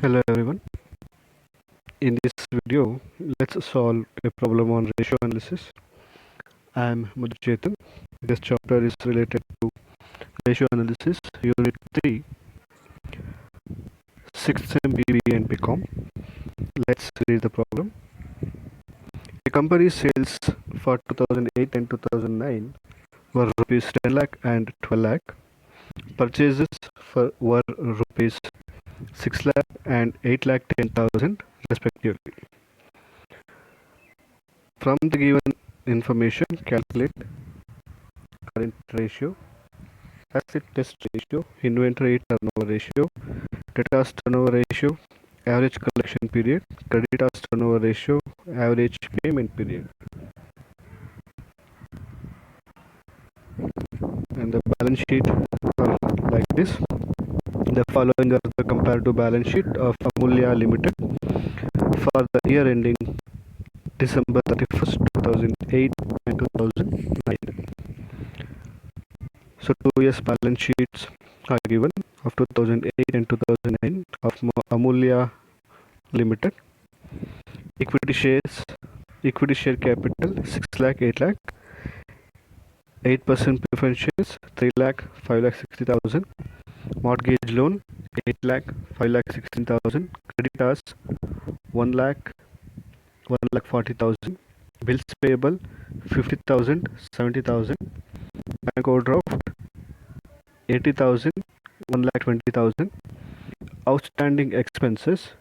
Hello everyone. In this video, let's solve a problem on ratio analysis. I am Madhuchetan. This chapter is related to ratio analysis, Unit 3, 6th sem BBA and BCom. Let's read the problem. A company's sales for 2008 and 2009 were rupees 10 lakh and 12 lakh. Purchases were rupees 6 lakh and 8 lakh 10,000 respectively. From the given information, calculate current ratio, asset test ratio, inventory turnover ratio, debtors turnover ratio, average collection period, creditors turnover ratio, average payment period. And the balance sheet are like this. The following are the comparative balance sheet of Amulya Limited for the year ending December 31st, 2008 and 2009. So 2 years balance sheets are given of 2008 and 2009 of Amulya Limited. Equity share capital 6 lakh, 8 lakh, 8% preference shares 3 lakh, 5 lakh 60,000, mortgage loan 8 lakh, 5 lakh 16,000, creditors 1 lakh, 1 lakh 40,000, bills payable 50,000, 70,000, bank overdraft 80,000, 1 lakh 20,000, outstanding expenses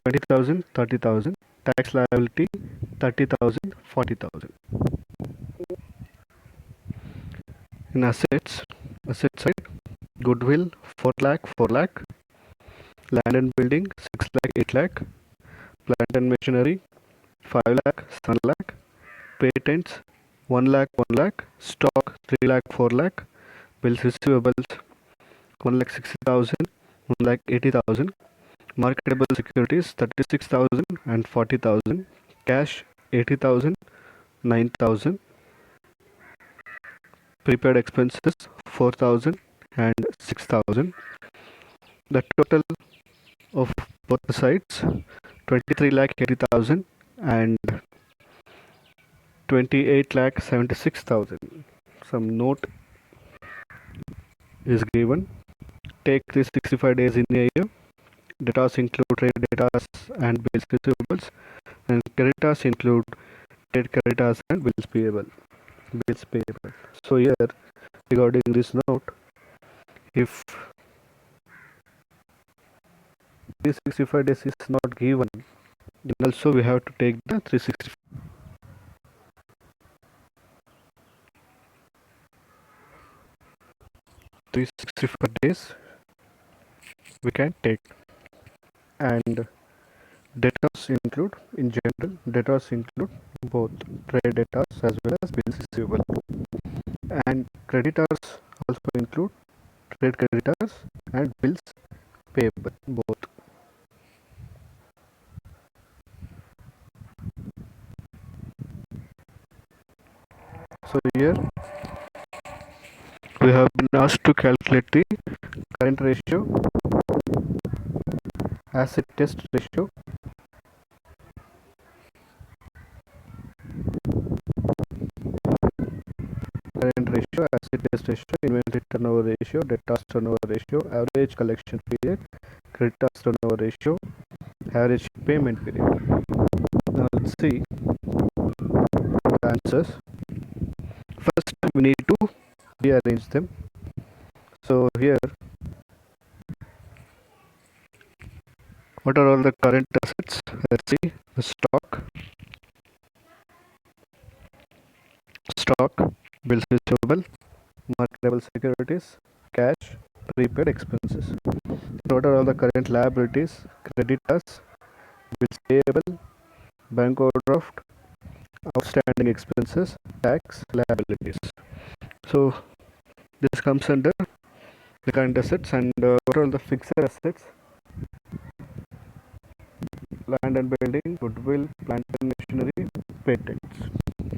20,000, 30,000, tax liability 30,000, 40,000. In asset side, goodwill 4 lakh, 4 lakh, land and building 6 lakh, 8 lakh, plant and machinery 5 lakh, 7 lakh, patents 1 lakh, 1 lakh, stock 3 lakh, 4 lakh, bills receivables 1 lakh 60,000, 1 lakh 80,000, marketable securities 36,000 and 40,000, cash 80,000, 9,000, prepaid expenses 4,000 and 6,000. The total of both the sides 23 lakh 80,000 and 28 lakh 76,000. Some note is given. Take 365 days in a year. Debtors include trade debtors and bills receivables, and creditors include trade creditors and bills payable. So here, regarding this note, if 365 days is not given, then also we have to take the 365 days we can take. And debtors include, in general, debtors include both trade debtors as well as bills receivable, and creditors also include trade creditors and bills payable both. So here we have been asked to calculate the current ratio, asset test ratio, asset test ratio, inventory turnover ratio, debtors turnover ratio, average collection period, creditors turnover ratio, average payment period. Now let's see the answers. First, we need to rearrange them. So here, what are all the current assets? Let's see the stock, bills receivable, marketable securities, cash, prepaid expenses. What are all the current liabilities? Creditors, bills payable, bank overdraft, outstanding expenses, tax liabilities. So this comes under the current assets. And what are all the fixed assets? Land and building, goodwill, plant and machinery, patents.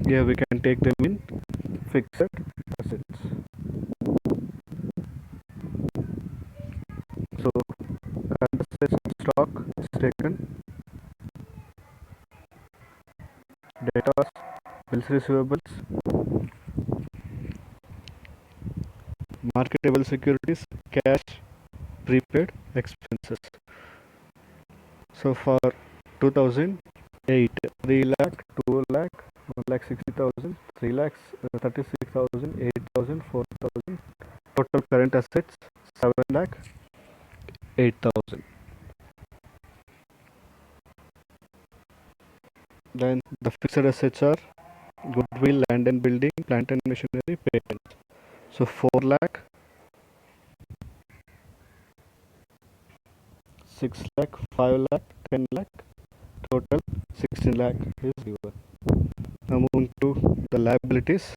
Here we can take them in fixed assets. So current assets and stock is taken, debtors, bills receivables, marketable securities, cash, prepaid expenses. So for 2008, 3 lakh, 2 lakh, 1 lakh 60,000, 3 lakhs, 36,000, 8,000, 4,000. Total current assets 7 lakh 8,000. Then the fixed assets are goodwill, land and building, plant and machinery, patents. So 4 lakh, 6 lakh, 5 lakh, 10 lakh, total 16 lakh is given. Now moving to the liabilities,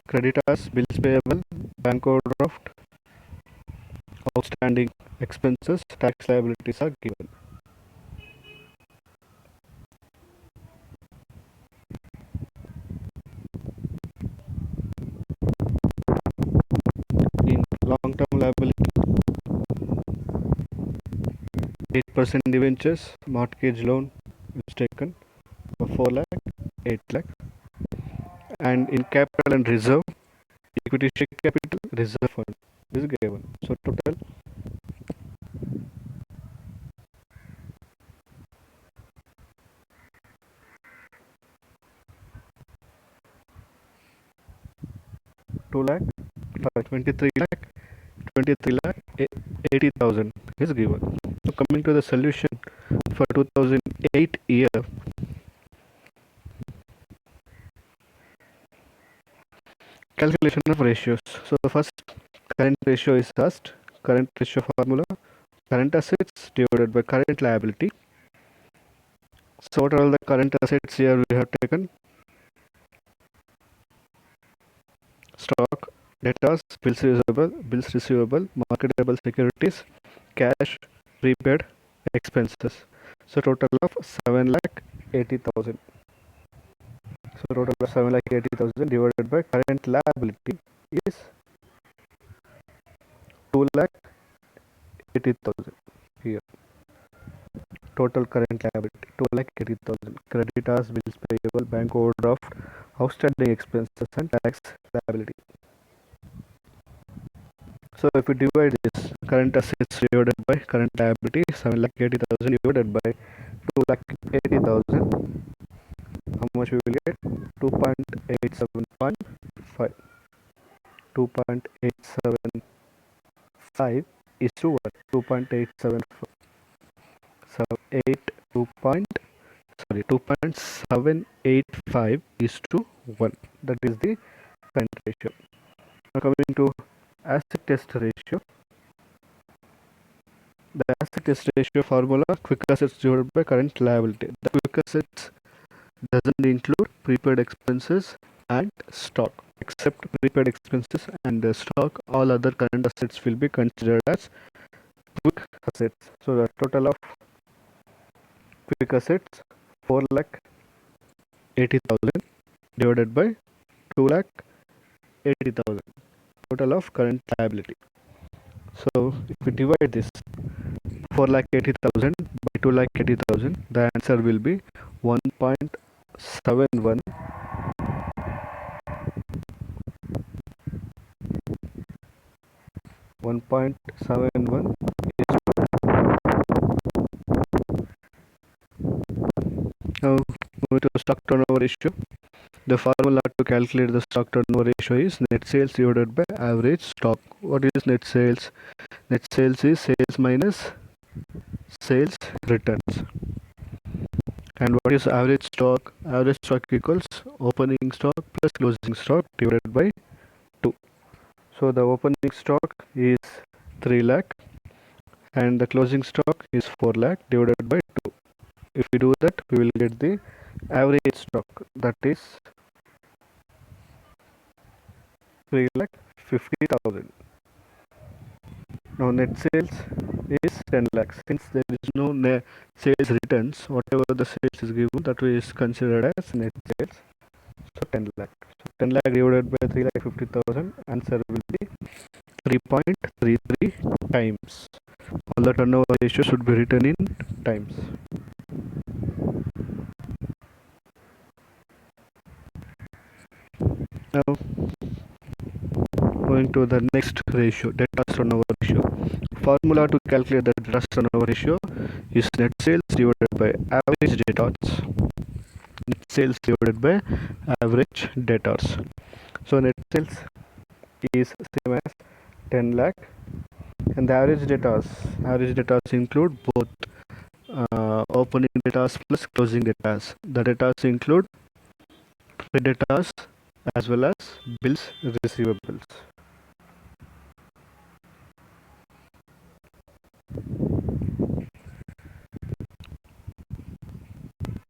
creditors, bills payable, bank overdraft, outstanding expenses, tax liabilities are given. In long-term liability, 8% debentures, mortgage loan is taken for 4 lakh, 8 lakh. And in capital and reserve, equity share capital, reserve fund is given. So total 2 lakh, 23 lakh, 23 lakh 80,000 is given. So coming to the solution for 2008 year, calculation of ratios. So the first current ratio is asked. Current ratio formula, current assets divided by current liability. So what are all the current assets here we have taken? Stock, debtors, bills receivable, marketable securities, cash, prepaid, expenses. So total of 7 lakh 80,000. So total of 7 lakh 80,000 divided by current liability is 2 lakh 80,000 here. Total current liability 2 lakh 80,000. Creditors, bills payable, bank overdraft, outstanding expenses and tax liability. So if we divide this current assets divided by current liability, 7 lakh 80,000 divided by 2 lakh 80,000, how much we will get? 2.87.5. 2.875 is to what? 2.875. So 8 2 point, sorry 2.785 is to 1. That is the current ratio. Now coming to asset test ratio. The asset test ratio formula, quick assets divided by current liability. The quick assets doesn't include prepaid expenses and stock. Except prepaid expenses and stock, all other current assets will be considered as quick assets. So the total of quick assets 4 lakh 80,000 divided by 2 lakh 80,000. Total of current liability. So if we divide this 4 lakh 80,000 by 2 lakh 80,000, the answer will be 1.71. 1.71 is. Now moving to stock turnover ratio. The formula to calculate the stock turnover ratio is net sales divided by average stock. What is net sales? Net sales is sales minus sales returns. And what is average stock? Average stock equals opening stock plus closing stock divided by 2. So the opening stock is 3 lakh and the closing stock is 4 lakh divided by 2. If we do that, we will get the average stock, that is 3 lakh 50,000. Now net sales is 10 lakhs. Since there is no sales returns, whatever the sales is given, that is considered as net sales. So 10 lakh. So 10 lakh divided by 3 lakh 50,000, answer will be 3.33 times. all the turnover ratio should be written in times. Now going to the next ratio, debtors turnover ratio. Formula to calculate the debtors turnover ratio is net sales divided by average debtors. Net sales divided by average debtors. So net sales is same as 10 lakh, and the average debtors include both opening debtors plus closing debtors. The debtors include creditors as well as bills receivables.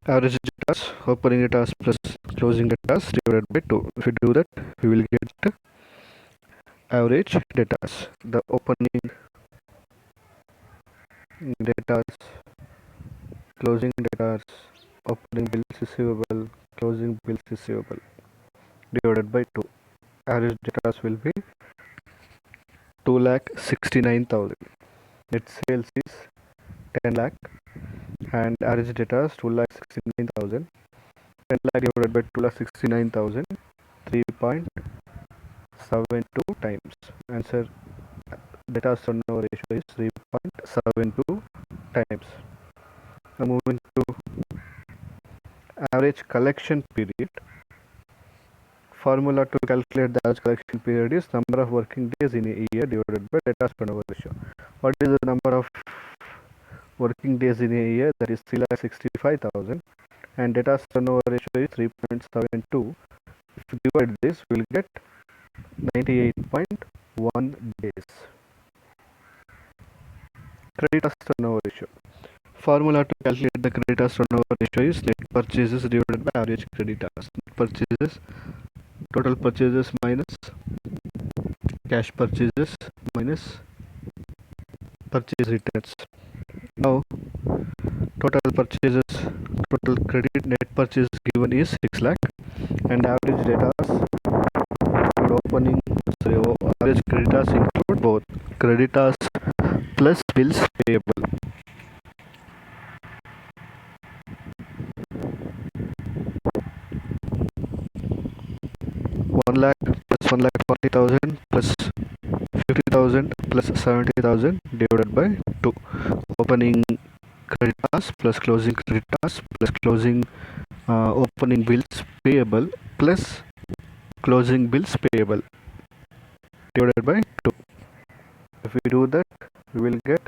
Average debtors, opening debtors plus closing debtors divided by 2. If we do that, we will get average debtors. The opening debtors, closing debtors, opening bills receivable, closing bills receivable divided by 2. Average debtors will be 2,69,000. Net sales is 10 lakh and average debtors 2,69,000. 10 lakh divided by 2,69,000, 3.72 times. Answer, debtors turnover ratio is 3.72 times. Now moving to average collection period. Formula to calculate the average collection period is number of working days in a year divided by debtors turnover ratio. What is the number of working days in a year? That is 3,65,000, and debtors turnover ratio is 3.72. If we divide this, we will get 98.1 days. Creditors turnover ratio. Formula to calculate the creditors turnover ratio is net purchases divided by average creditors. Net purchases, total purchases minus cash purchases minus purchase returns. Now total purchases, total credit net purchase given is 6 lakh, and average debtors opening, average creditors include both creditors plus bills payable. 1 lakh plus 1,40,000 plus 50,000 plus 70,000 divided by 2. Opening creditors plus closing creditors plus closing opening bills payable plus closing bills payable divided by 2. If we do that, we will get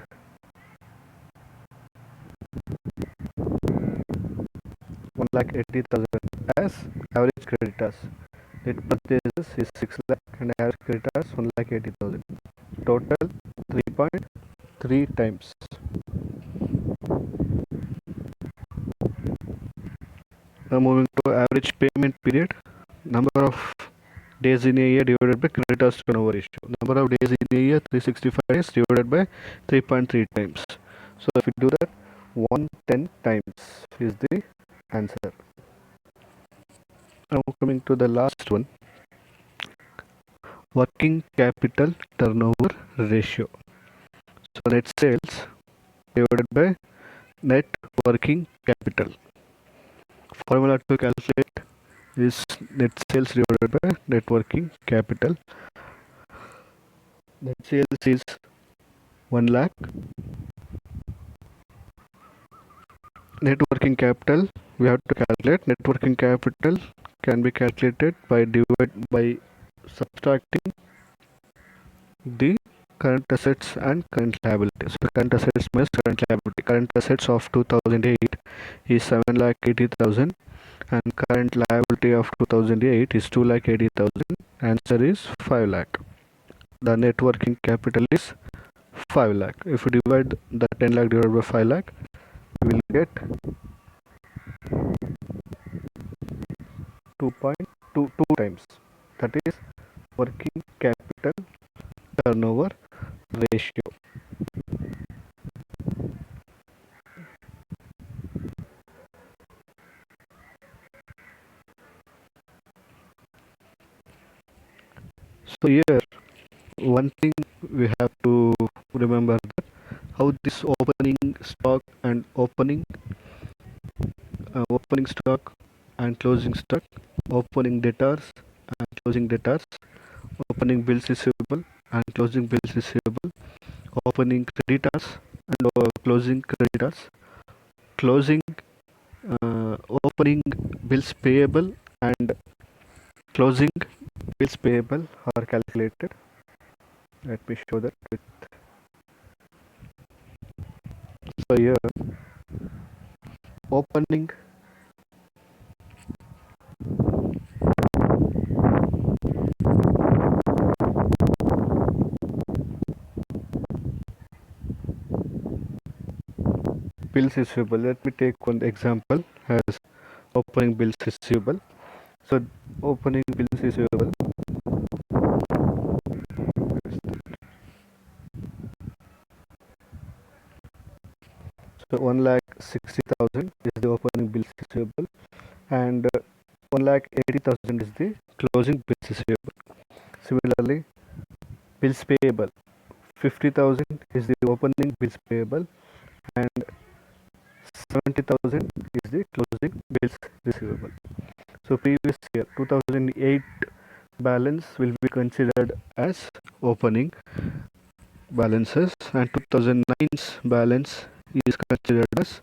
1,80,000 as average creditors. Net purchases is 6 lakh and average creditors 1,80,000. Total 3.3 times. Now moving to average payment period. Number of days in a year divided by creditors turnover ratio. Number of days in a year 365 days divided by 3.3 times. So if we do that, 110 times is the answer. Now coming to the last one, working capital turnover ratio. So net sales divided by net working capital. Formula to calculate is net sales divided by net working capital. Net sales is 1 lakh. Net working capital, we have to calculate. Net working capital can be calculated by subtracting the current assets and current liabilities. So current assets minus current liability. Current assets of 2008 is 7,80,000 and current liability of 2008 is 2,80,000. Answer is 5 lakh. The net working capital is 5 lakh. If we divide the 10 lakh divided by 5 lakh, we will get 2.22 times. That is working capital turnover ratio. So here one thing we have to remember, that how this opening stock and closing stock, opening debtors and closing debtors, opening bills receivable and closing bills receivable, opening creditors and closing creditors, closing opening bills payable and closing bills payable are calculated. Let me show that with, so here opening bills receivable. Let me take one example as opening bills receivable. So opening bills receivable. So 1,60,000 is the opening bills receivable, and 1,80,000 is the closing bills receivable. Similarly, bills payable 50,000 is the opening bills payable, and 70,000 is the closing bills receivable. So previous year 2008 balance will be considered as opening balances, and 2009's balance is considered as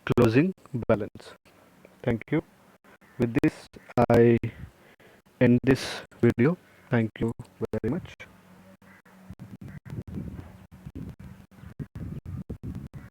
closing balance. Thank you. With this, I end this video. Thank you very much.